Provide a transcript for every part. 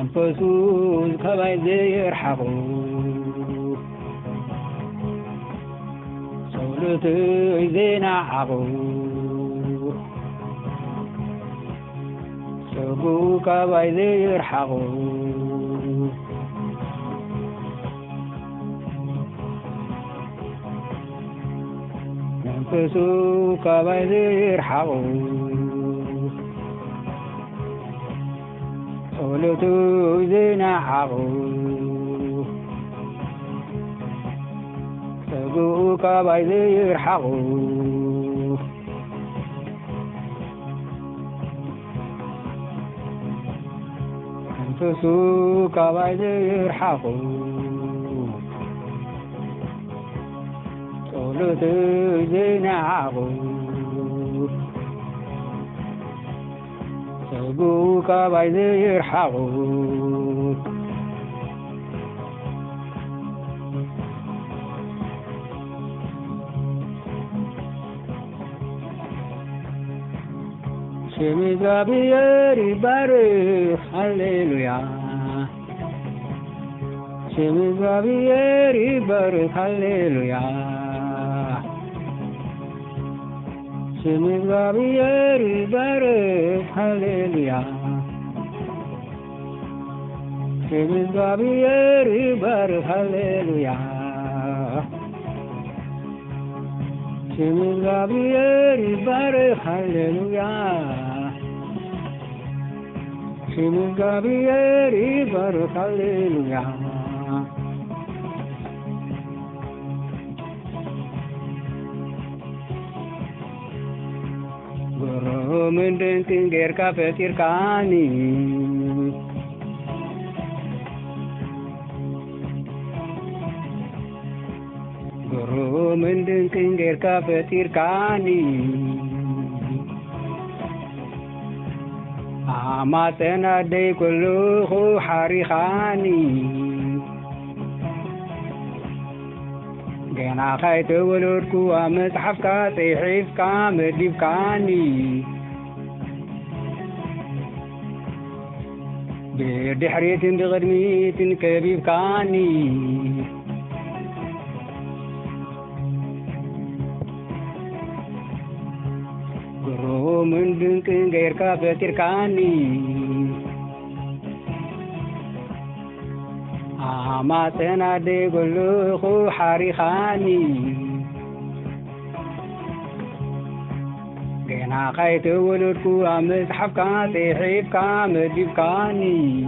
منفسوس كبايز يرحقو صولته زين عقو سبو كبايز يرحقو منفسوس كبايز يرحقو صولته زين عقو سبو كبايز يرحقو منفسو كبايز يرحقو صولته زين عقو سبو كبايز يرحقو شميزا بيري بارك هاليلويا شميزا بيري بارك هاليلويا شميزا بيري بارك هاليلويا شميزا بيري بارك هاليلويا شميزا بيري بارك هاليلويا شميزا بيري بارك هاليلويا غرو من دنتين غير كافير كاني غرو من دنتين غير كافير كاني ما تنادي كله حريخاني جنا خيت ولدكو مصحف كاتحيف كامديب كاني بيردي حريت بغرميت كبيب كاني قرو من دنك غير كافير كاني ما تنادي قلوخو حريخاني جنا خيت ولدكو مصحف كاتحيف كامديب كاني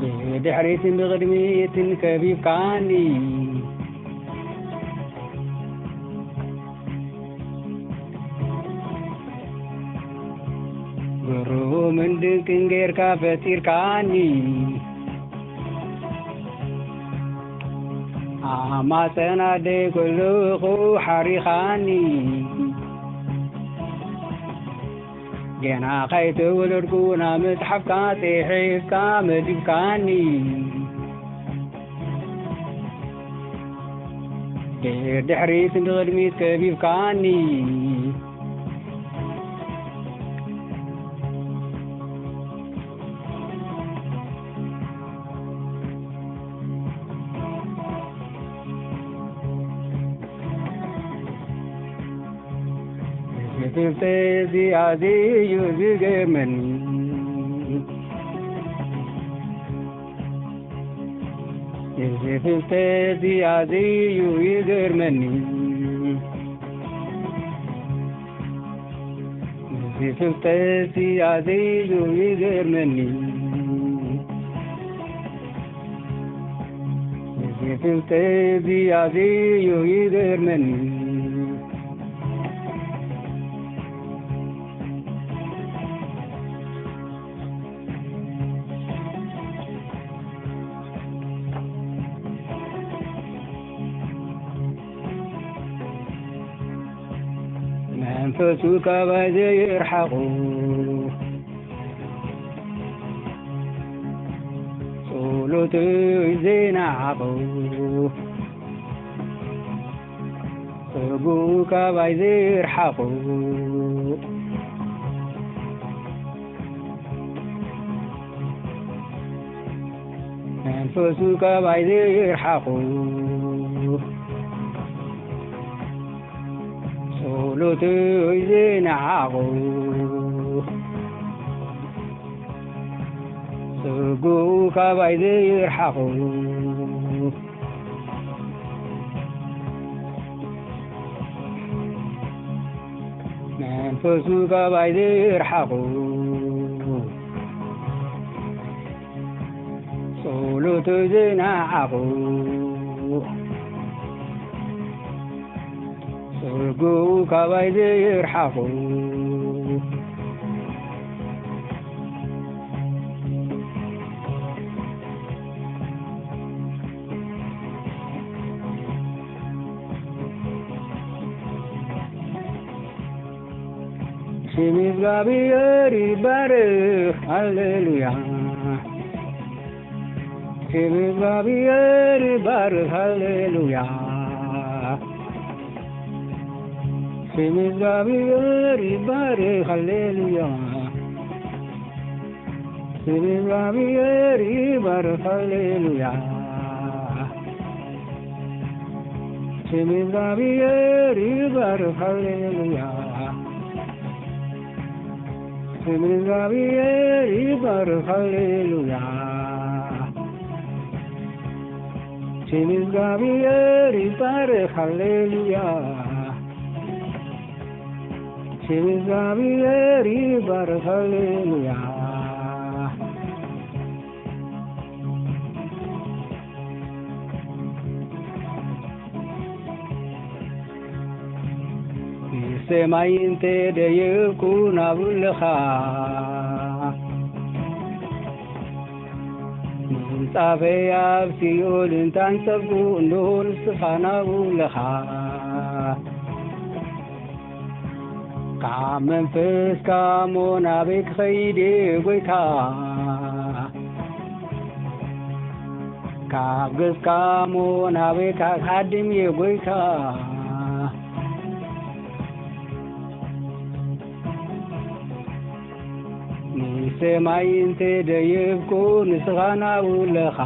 بيردي حريت بغرميت كبيب كاني غرو من دنك غير كافير كاني ما تنادي كله حريخاني جنا خيت ولدكو مصحف كاتحيف كامديب كاني بيردي حريت بغرميت كبيب كاني تفتزي عزي يزيق مني تفتزي عزي يزيق مني تفتزي عزي يزيق مني تفتزي عزي يزيق مني منفسو كبايز يرحقو صولته زين عقو سبو كبايز يرحقو መንፈሱ ከባይዘ ይርሓቑ ጸሎቱ ይዝንዓቑ ጽጉኡ ከባይዘ ይርሓቑ መንፈሱ ከባይዘ ይርሓቑ ጸሎቱ ይዝንዓቑ ጽጉኡ ከባይዘ ይርሓቑ ስም እግዚአብሔር ይባረክ ሃሌሉያ ስም እግዚአብሔር ይባረክ ሃሌሉያ ስም እግዚአብሔር ይባረክ ሃሌሉያ ስም እግዚአብሔር ይባረክ ሃሌሉያ ስም እግዚአብሔር ይባረክ ሃሌሉያ ስም እግዚአብሔር ይባረክ ሃሌሉያ ስም እግዚአብሔር ይባረክ ሃሌሉያ ስም እግዚአብሔር ይባረክ ሃሌሉያ ሰማይን ተደየብኩ ናብለኻ ምንጻፈይ ኣብ ሲኦል እንታንጸብኩ እንሆ ንስኻ ናብለኻ ካብ መንፈስካ ሞ ናበይ ክኸይድ ጐይታ ካብ ገጽካ ሞ ናበይካ ክሓድም ጐይታ ሰማይን ተደየብኩ ንስኻ ናብለኻ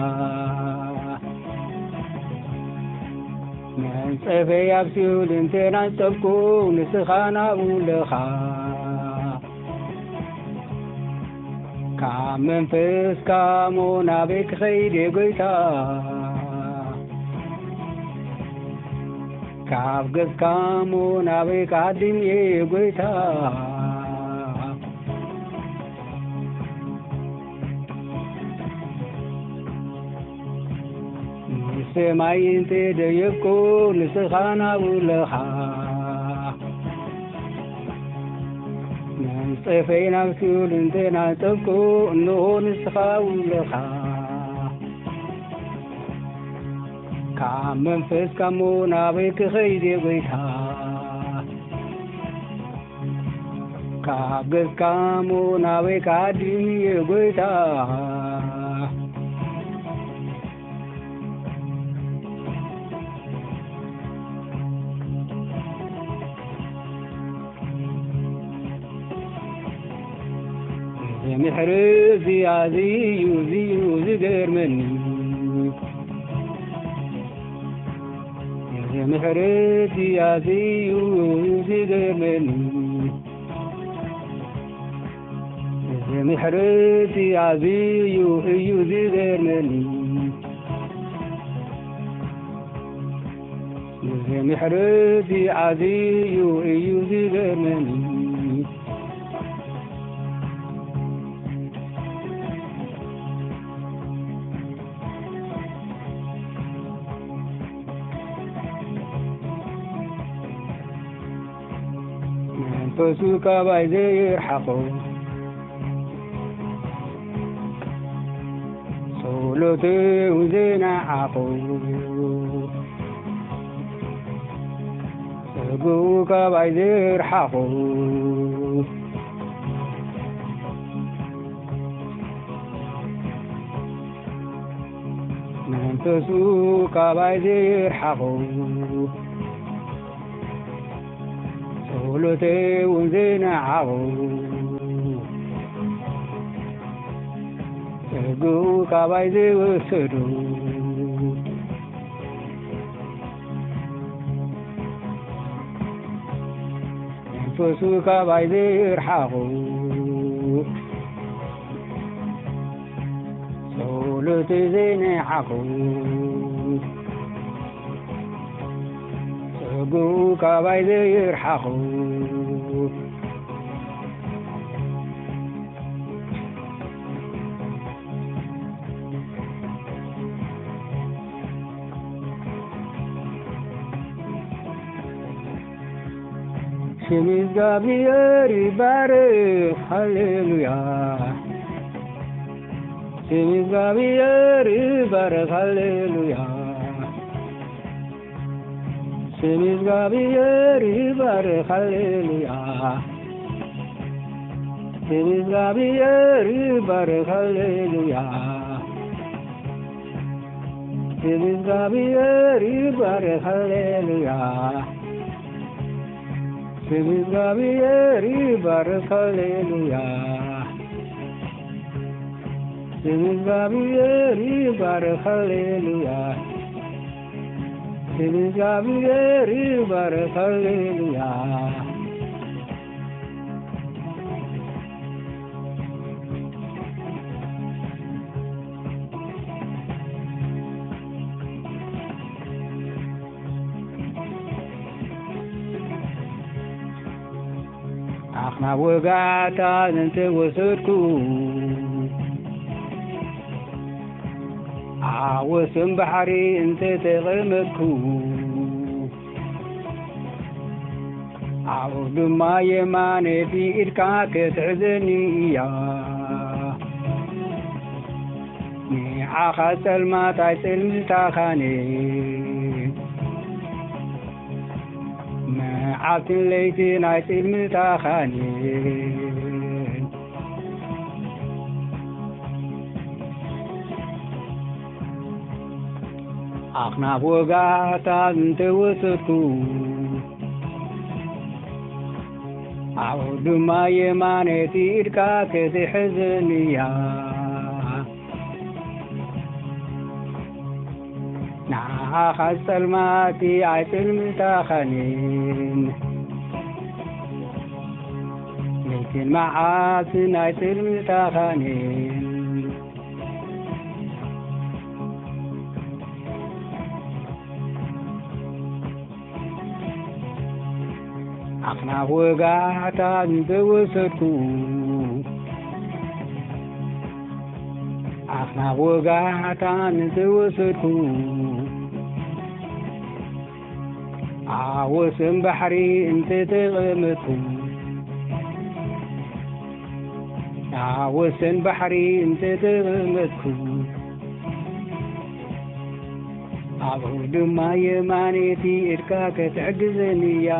መንጸፈይ ኣብ ሲኦል እንተናንጸብኩ ንስኻ ናብለኻ ካብ መንፈስካ ሞ ናበይ ክኸይድ ጐይታ ካብ ገጽካ ሞ ናበይ ክሓድም ጐይታ ሰማይን ተደየብኩ ንስኻ ናብለኻ መንጸፈይ ናብ ሲኦል እንተናንጸብኩ እንሆ ንስኻ ናብለኻ ካብ መንፈስካ ሞ ናበይ ክኸይድ ጐይታ ካብ ገጽካ ሞ ናበይ ክሓድም ጐይታ ምሕረት ኣዝዩ ኣዝዩ ዝገርመኒ ምሕረት ኣዝዩ ዝገርመኒ ምሕረት ኣዝዩ እዩ ዝገርመኒ ምሕረት ኣዝዩ እዩ ዝገርመኒ መንፈሱ ከባይዘ ይርሓቑ ጸሎቱ ይዝንዓቑ ጽጉኡ ከባይዘ ይርሓቑ መንፈሱ ከባይዘ ይርሓቑ ጸሎቱ ይዝንዓቑ ጸጋው ካባይ ዘይወሰዱ መንፈሱ ካባይ ዘይርሓቑ ጸሎቱ ዘይነዓቑ ጸጋው ካባይ ዘይርሓቑ ስም እግዚአብሔር ይባረክ ሃሌሉያ ስም እግዚአብሔር ይባረክ ሃሌሉያ ስም እግዚአብሔር ይባረክ ሃሌሉያ ስም እግዚአብሔር ይባረክ ሃሌሉያ ስም እግዚአብሔር ይባረክ ሃሌሉያ ስም እግዚአብሔር ይባረክ ሃሌሉያ ስም እግዚአብሔር ይባረክ ሃሌሉያ ስም እግዚአብሔር ይባረክ ሃሌሉያ አኽና ወጋታ እንተ ወሰድኩ ወሰን ባሕሪ እንተ ተቐመጥኩ ኣብኡ ድማ የማነ ብኢድካ ክትሕዘኒ እያ ንዓኻ ጸልማት ኣይጽልምታኻነ መዓልትን ለይትን ኣይጽልምታኻነ አኽና ወጋታ እንተ ወሰድኩ ኣብኡ ድማ የማነ ብኢድካ ክትሕዘኒ እያ ንዓኻ ጸልማት ኣይጽልምታኻነን ለይትን መዓልትን ኣይጽልምታኻነን አኽና ወጋታ እንተ ወሰድኩ አኽና ወጋታ እንተ ወሰድኩ ወሰን ባሕሪ እንተ ተቐመጥኩ ወሰን ባሕሪ እንተ ተቐመጥኩ ኣብኡ ድማ የማነ ብኢድካ ክትሕግዘኒ እያ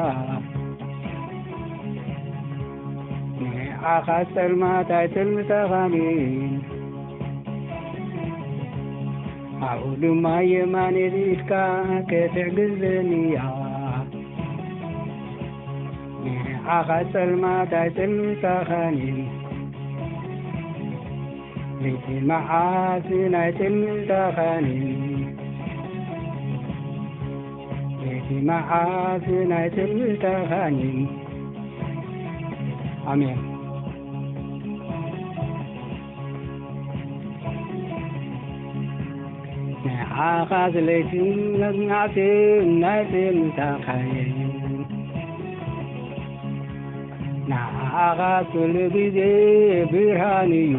ንዓኻ ጸልማት ኣይጽልምታኻነን ኣብኡ ድማ የማነ ብኢድካ ክትሕግዘኒ እያ ንዓኻ ጸልማት ኣይጽልምታኻነን ለይትን መዓልትን ኣይጽልምታኻነን ለይትን መዓልትን ኣይጽልምታኻነን አሜን ንዓኻ ለይትን መጽናዕትን ኣይጽልምታኻነን ንዓኻ ኩሉ ግዜ ብርሃን እዩ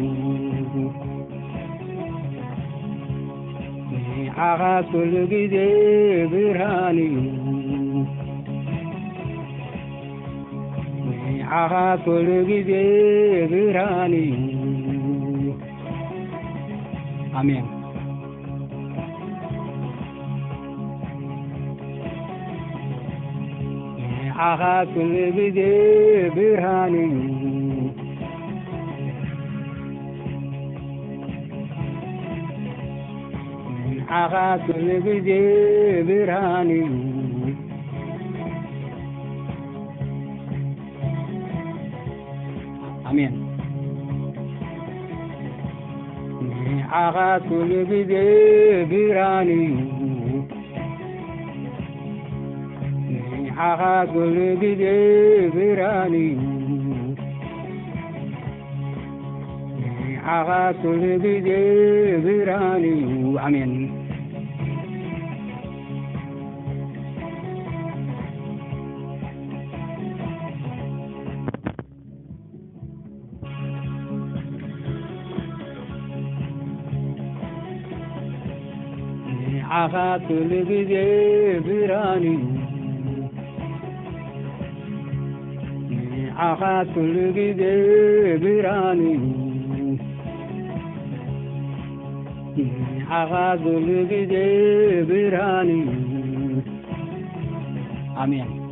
ንዓኻ ኩሉ ግዜ ብርሃን እዩ ንዓኻ ኩሉ ግዜ ብርሃን እዩ አሜን ንዓኻ ኩሉ ግዜ ብርሃን እዩ ንዓኻ ኩሉ ግዜ ብርሃን እዩ አሜን عاقات كل بدي براني عاقات كل بدي براني عاقات كل بدي براني آمين عاقات كل بدي براني عاقات كل بدي براني عاقات كل بدي براني آمين